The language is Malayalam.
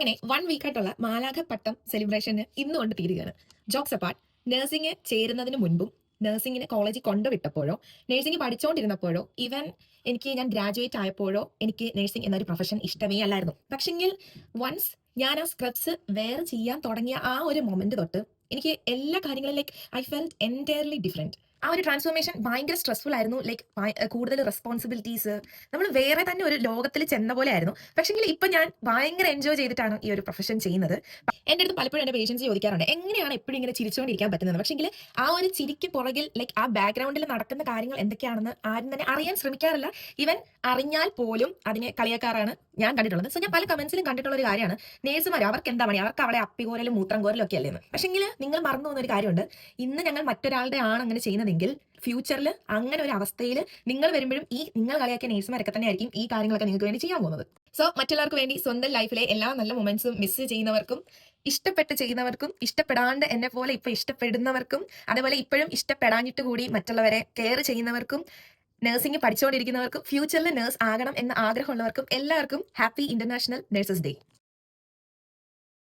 അങ്ങനെ 1 വീക്കായിട്ടുള്ള മാലാഖപ്പട്ടം സെലിബ്രേഷന് ഇന്ന് കൊണ്ട് തീരുകയാണ്. ജോക്സ് അപ്പാർട്ട്, നഴ്സിംഗ് ചേരുന്നതിന് മുൻപും നഴ്സിംഗിന് കോളേജിൽ കൊണ്ടുവിട്ടപ്പോഴോ നഴ്സിംഗ് പഠിച്ചുകൊണ്ടിരുന്നപ്പോഴോ ഞാൻ ഗ്രാജുവേറ്റ് ആയപ്പോഴോ എനിക്ക് നഴ്സിംഗ് എന്നൊരു പ്രൊഫഷൻ ഇഷ്ടമേ അല്ലായിരുന്നു. പക്ഷെങ്കിൽ വൺസ് ഞാൻ ആ സ്ക്രബ്സ് വെയർ ചെയ്യാൻ തുടങ്ങിയ ആ ഒരു മൊമെന്റ് തൊട്ട് എനിക്ക് എല്ലാ കാര്യങ്ങളും ഐ ഫെൽറ്റ് എൻറ്റയർലി ഡിഫറെന്റ്. ആ ഒരു ട്രാൻസ്ഫോർമേഷൻ ഭയങ്കര സ്ട്രെസ്ഫുൾ ആയിരുന്നു. കൂടുതൽ റെസ്പോൺസിബിലിറ്റീസ്, നമ്മൾ വേറെ തന്നെ ഒരു ലോകത്തിൽ ചെന്ന പോലെ ആയിരുന്നു. പക്ഷെങ്കിൽ ഇപ്പൊ ഞാൻ ഭയങ്കര എൻജോയ് ചെയ്തിട്ടാണ് ഈ ഒരു പ്രൊഫഷൻ ചെയ്യുന്നത്. എന്റെ അടുത്ത് പലപ്പോഴും എന്റെ പേഷ്യൻസ് ചോദിക്കാറുണ്ട് എങ്ങനെയാണ് എപ്പോഴും ഇങ്ങനെ ചിരിച്ചുകൊണ്ടിരിക്കാൻ പറ്റുന്നത്. പക്ഷെങ്കിൽ ആ ഒരു ചിരിക്ക് പുറകിൽ ആ ബാക്ക്ഗ്രൗണ്ടിൽ നടക്കുന്ന കാര്യങ്ങൾ എന്തൊക്കെയാണെന്ന് ആരും തന്നെ അറിയാൻ ശ്രമിക്കാറില്ല. ഈവൻ അറിഞ്ഞാൽ പോലും അതിനെ കളിയാക്കാറാണ് ഞാൻ കണ്ടിട്ടുള്ളത്. സോ ഞാൻ പല കമന്റ്സിലും കണ്ടിട്ടുള്ള ഒരു കാര്യമാണ്, നേഴ്സുമാർ അവർക്ക് എന്താ പണി, അവർക്ക് അവിടെ അപ്പികോരലും മൂത്രം കോരലും ഒക്കെ അല്ലേന്ന്. പക്ഷെങ്കിൽ നിങ്ങൾ മറന്നു പോകുന്ന ഒരു കാര്യമുണ്ട്, ഇന്ന് ഞങ്ങൾ മറ്റൊരാളുടെ ആണ് അങ്ങനെ ചെയ്യുന്നതെങ്കിൽ ഫ്യൂച്ചറിൽ അങ്ങനെ ഒരു അവസ്ഥയിൽ നിങ്ങൾ വരുമ്പോഴും ഈ നിങ്ങൾ കളിയാക്കിയ നേഴ്സുമാരൊക്കെ തന്നെ ആയിരിക്കും ഈ കാര്യങ്ങളൊക്കെ നിങ്ങൾക്ക് വേണ്ടി ചെയ്യാൻ പോകുന്നത്. സോ മറ്റുള്ളവർക്ക് വേണ്ടി സ്വന്തം ലൈഫിലെ എല്ലാ നല്ല മൊമെന്റ്സും മിസ് ചെയ്യുന്നവർക്കും ഇഷ്ടപ്പെട്ട് ചെയ്യുന്നവർക്കും ഇഷ്ടപ്പെടാണ്ട് എന്നെ പോലെ ഇപ്പൊ ഇഷ്ടപ്പെടുന്നവർക്കും അതേപോലെ ഇപ്പോഴും ഇഷ്ടപ്പെടാഞ്ഞിട്ട് കൂടി മറ്റുള്ളവരെ കെയർ ചെയ്യുന്നവർക്കും നഴ്സിംഗ് പഠിച്ചുകൊണ്ടിരിക്കുന്നവർക്കും ഫ്യൂച്ചറിൽ നഴ്സ് ആകണം എന്ന ആഗ്രഹമുള്ളവർക്കും എല്ലാവർക്കും ഹാപ്പി ഇന്റർനാഷണൽ നഴ്സസ് ഡേ.